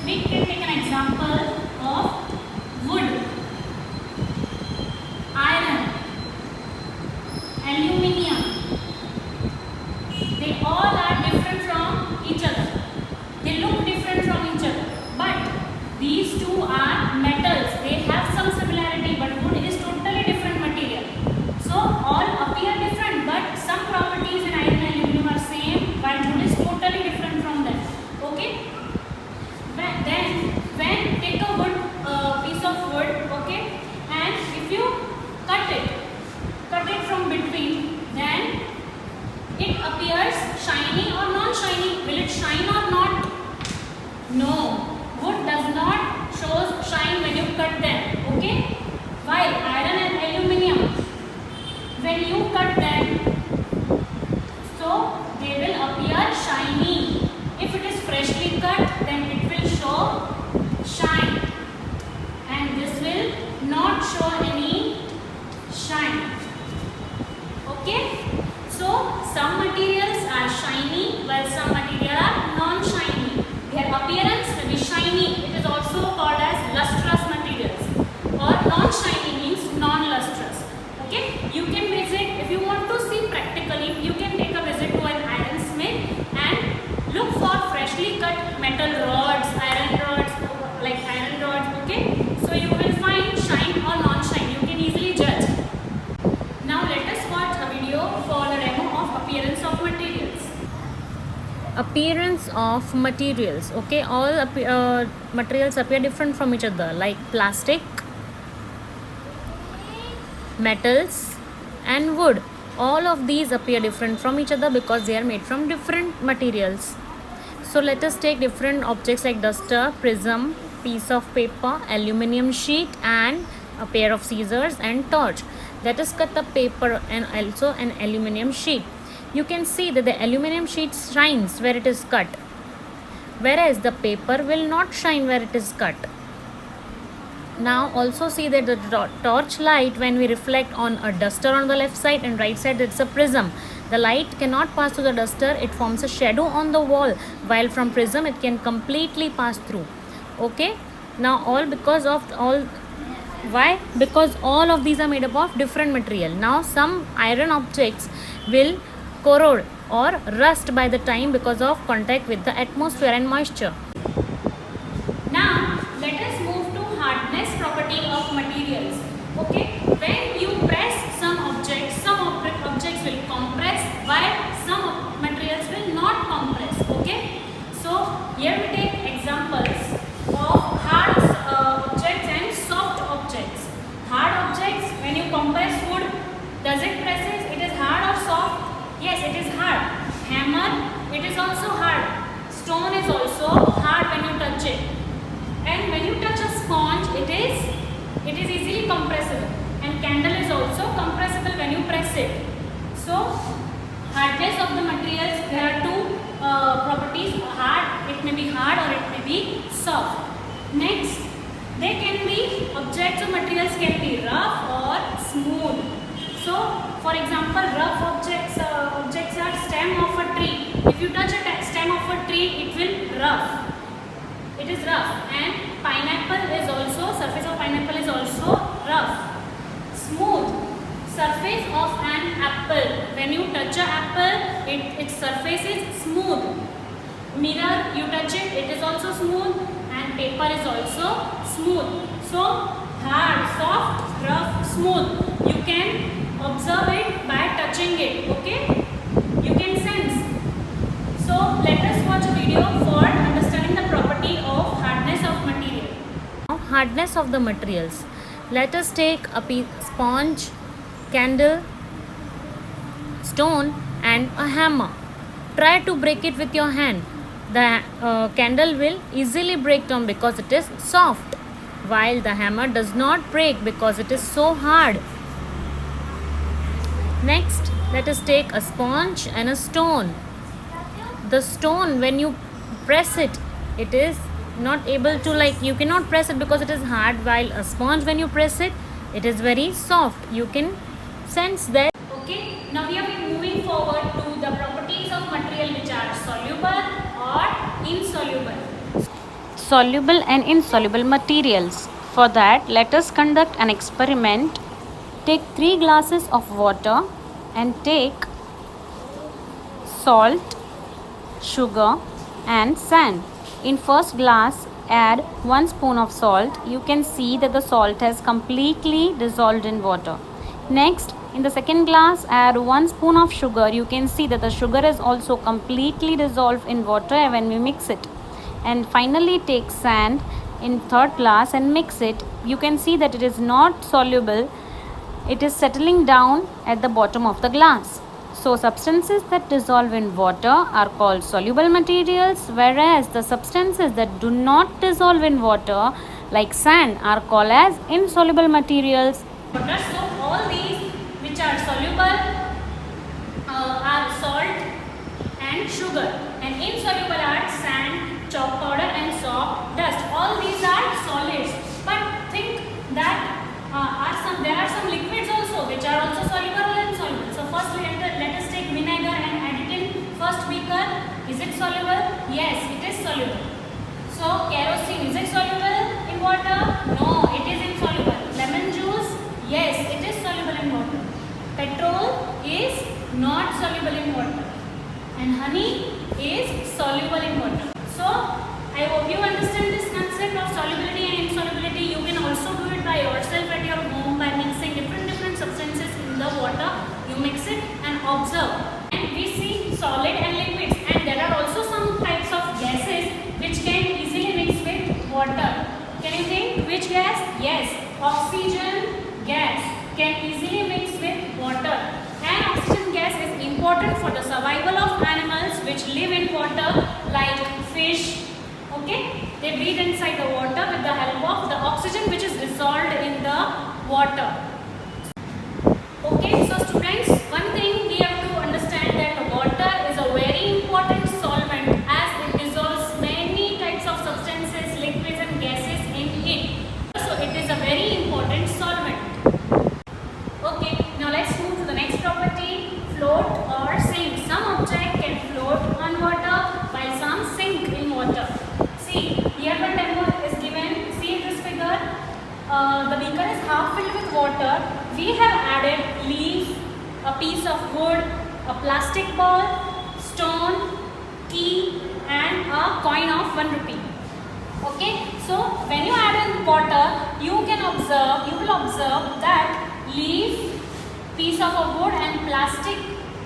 We can take an example of wood, iron, aluminium. They all are different from each other. They look different from each other. But these two are metals. They have some similarity, but wood is totally different material. So all appear different, but some properties in iron and aluminium are same, while wood is totally different from them. Okay? Then when take a wood piece of wood, okay, and if you cut it from between, then it appears shiny or non-shiny. Will it shine or not? No. Wood does not show shine when you cut them. Okay? While iron and aluminium, when you cut them, so they will appear shiny. If it is freshly cut, then it will show shine, and this will not show any shine. Okay? So some materials are shiny while some materials are non-shiny. Their appearance may be shiny. It is also called as lustrous materials, or non-shiny means non-lustrous. Okay? You can visit, if you want to see practically, you can take a visit to an iron smith and look for freshly cut metal rods, iron rods, like iron rods. Okay? So you will find shine or non-shine. You can easily judge. Now let us watch a video for the demo of appearance of materials. Appearance of materials. Okay, all materials appear different from each other, like plastic, metals and wood. All of these appear different from each other because they are made from different materials. So let us take different objects like duster, prism, piece of paper, aluminium sheet and a pair of scissors and torch. Let us cut the paper and also an aluminium sheet. You can see that the aluminium sheet shines where it is cut, whereas the paper will not shine where it is cut. Now also see that the torch light, when we reflect on a duster on the left side and right side, it's a prism. The light cannot pass through the duster, it forms a shadow on the wall, while from prism it can completely pass through. Okay, now why? Because all of these are made up of different material. Now some iron objects will corrode or rust by the time because of contact with the atmosphere and moisture. Now let us move to hardness property of materials. Okay, when you press some objects will compress, while some materials will not compress. Okay, so here we take examples of hard objects and soft objects. Hard objects, when you compress wood, does it presses? It is hard or soft? Yes, it is hard. Hammer, it is also hard. Stone is also hard when you touch it. And when you touch a sponge, it is easily compressible. And candle is also compressible when you press it. So, hardness of the materials, there are two properties. Hard, it may be hard or it may be soft. Next, they can be, objects or materials can be rough or smooth. So, for example, rough objects are stem of a tree. If you touch a stem of a tree, it will rough. It is rough. And pineapple is also, surface of pineapple is also rough. Smooth, surface of an apple. When you touch an apple, its surface is smooth. Mirror, you touch it, it is also smooth. And paper is also smooth. So, hard, soft, rough, smooth. You can observe it by touching it. Okay? You can sense. So, let us watch a video for understanding the property of hardness of material. Now, hardness of the materials. Let us take a sponge, candle, stone and a hammer. Try to break it with your hand. The candle will easily break down because it is soft, while the hammer does not break because it is so hard. Next, let us take a sponge and a stone. The stone, when you press it, it is not able to, you cannot press it because it is hard, while a sponge, when you press it, it is very soft. You can sense that. Okay, now we are moving forward to the properties of material which are soluble or insoluble. soluble and insoluble materials. For that, let us conduct an experiment. Take 3 glasses of water and take salt, sugar and sand. In first glass, add 1 spoon of salt. You can see that the salt has completely dissolved in water. Next, in the second glass, add 1 spoon of sugar. You can see that the sugar is also completely dissolved in water when we mix it. And finally, take sand in third glass and mix it. You can see that it is not soluble. It is settling down at the bottom of the glass. So substances that dissolve in water are called soluble materials, whereas the substances that do not dissolve in water, like sand, are called as insoluble materials. Water. So all these which are soluble are salt and sugar, and insoluble are sand, chalk powder and soap dust. All these are solids. But think that there are some liquids also which are also soluble and insoluble. So first let us take vinegar and add it in first beaker. Is it soluble? Yes, it is soluble. So kerosene, is it soluble in water? No, it is insoluble. Lemon juice, yes, it is soluble in water. Petrol is not soluble in water, and honey is soluble in water. So I hope you understand this concept of solubility and insolubility. You can also do it by yourself at your home by mixing different substances in the water. You mix it and observe. And we see solid and liquids, and there are also some types of gases which can easily mix with water. Can you think which gas? Yes, oxygen gas can easily mix with water. And oxygen gas is important for the survival of animals which live in water, like fish. Okay, they breathe inside the water with the help of the oxygen which is dissolved in the water. Okay, so students, one thing we have to understand that water is a very important solvent as it dissolves many types of substances, liquids and gases in it. So it is a very important solvent. Okay, now let's move to the next property, float or sink. Some object can float on water while some sink in water. See, here one demo is given. See in this figure, the beaker is half filled with water. We have added leaf, a piece of wood, a plastic ball, stone, key and a coin of 1 rupee. Okay, so when you add in water, you will observe that leaf, piece of a wood and plastic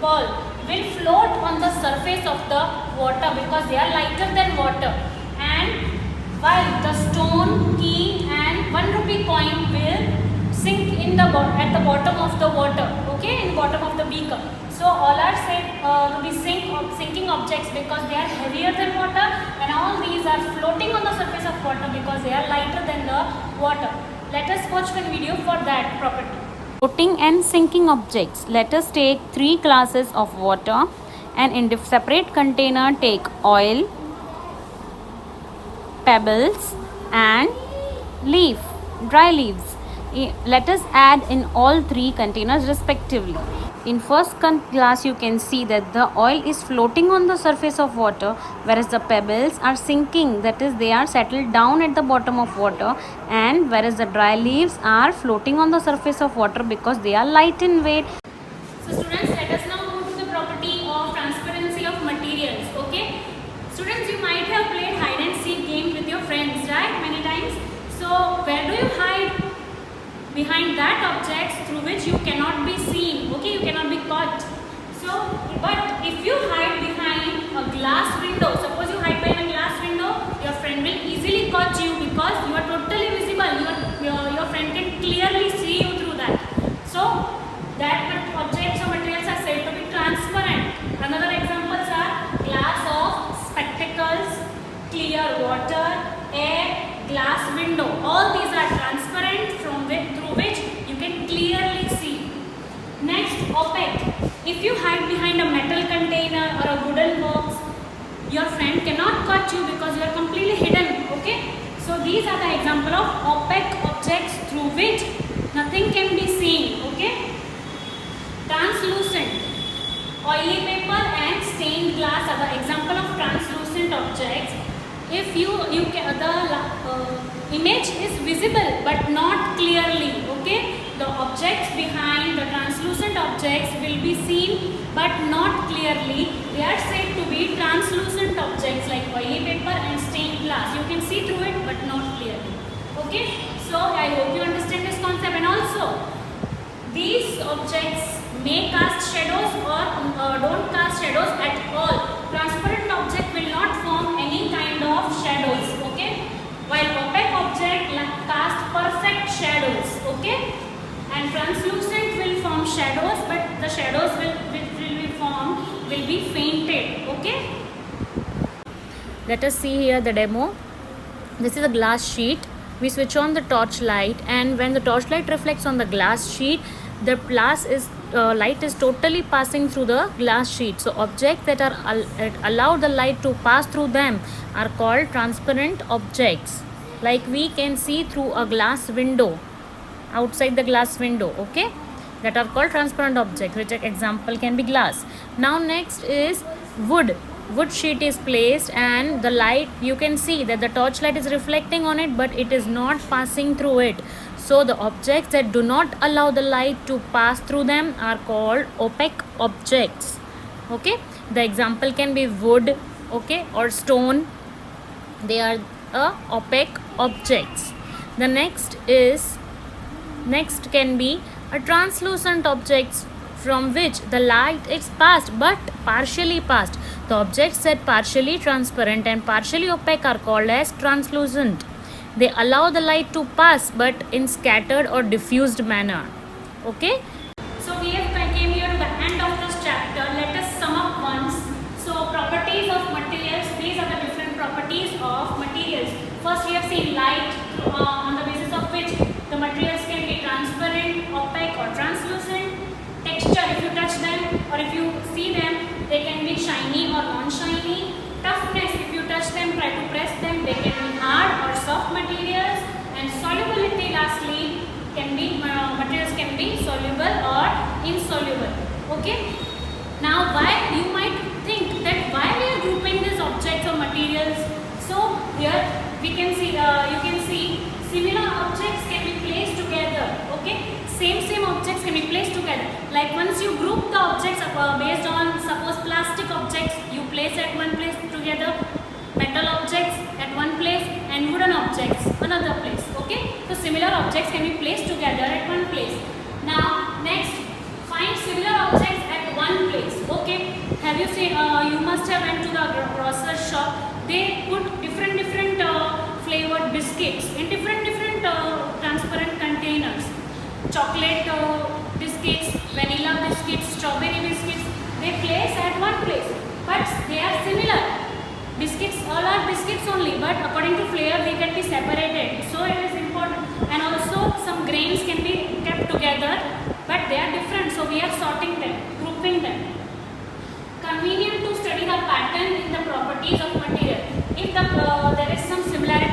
ball will float on the surface of the water because they are lighter than water. And while the stone, key and 1 rupee coin will sink at the bottom of the water, okay, in bottom of the beaker. So all are said to be sinking objects because they are heavier than water, and all these are floating on the surface of water because they are lighter than the water. Let us watch one video for that property. Floating and sinking objects. Let us take 3 glasses of water and in a separate container take oil, pebbles and dry leaves. Let us add in all 3 containers respectively. In first glass you can see that the oil is floating on the surface of water, whereas the pebbles are sinking, that is they are settled down at the bottom of water, and whereas the dry leaves are floating on the surface of water because they are light in weight. So students, let us now move to the property of transparency of materials. Okay, students, you might have played hide and seek game with your friends, right, many times. So where do you hide? Behind that objects through which you cannot be seen, okay, you cannot be caught. So, but if you hide behind a glass window, suppose you hide behind a glass window, your friend will easily catch you because you are totally visible, your friend can clearly see you through that. So, that objects or materials are said to be transparent. Another examples are glass of spectacles, clear water, air, glass window. All these are transparent through which you can clearly see. Next, opaque. If you hide behind a metal container or a wooden box, your friend cannot catch you because you are completely hidden. Okay. So these are the example of opaque objects through which nothing can be seen. Okay. Translucent. Oily paper and stained glass are the example of translucent objects. if the image is visible but not clearly, okay, the objects behind the translucent objects will be seen but not clearly. They are said to be translucent objects like oily paper and stained glass. You can see through it but not clearly. Okay, so I hope you understand this concept. And also these objects may cast shadows or don't cast shadows at all. Transparent object will not form any kind of shadows, okay, while opaque object cast perfect shadows, okay, and translucent will form shadows, but the shadows which will be formed will be fainted, okay. Let us see here the demo. This is a glass sheet. We switch on the torchlight, and when the torchlight reflects on the glass sheet, the light is totally passing through the glass sheet. So objects that are allow the light to pass through them are called transparent objects. Like we can see through a glass window, outside the glass window, okay, that are called transparent objects, which example can be glass. Now next is wood sheet is placed, and the light, you can see that the torchlight is reflecting on it, but it is not passing through it. So the objects that do not allow the light to pass through them are called opaque objects, okay. The example can be wood, okay, or stone. They are opaque objects. The next can be a translucent objects, from which the light is passed but partially passed. The objects that partially transparent and partially opaque are called as translucent. They allow the light to pass but in scattered or diffused manner, okay. So we have came here to the end of this chapter. Let us sum up once. So properties of materials, these are the different properties of materials. First we have seen light, on the basis of which the materials can be transparent, opaque or translucent. Texture, if you touch them or if you see them, they can be shiny or non-shiny. Toughness, if you touch them, try to press them, they can be hard or soft materials. And solubility, lastly, can be materials can be soluble or insoluble, okay. Now why, you might think that why we are grouping these objects or materials. So here we can see, you can see similar objects can be placed together, okay. Same objects can be placed together. Like once you group the objects based on, suppose plastic objects you place at one place together, metal objects at one place, and wooden objects another place, okay. So similar objects can be placed together at one place. Now next, find similar objects at one place, okay. Have you seen, you must have went to the grocer's shop. They put different flavored biscuits in different transparent containers. Chocolate biscuits, vanilla biscuits, strawberry biscuits, they place at one place, but they are similar. Biscuits, all are biscuits only, but according to flavor they can be separated. So it is important. And also some grains can be kept together, but they are different. So we are sorting them, grouping them. Convenient to study the pattern in the properties of material. If there is some similarity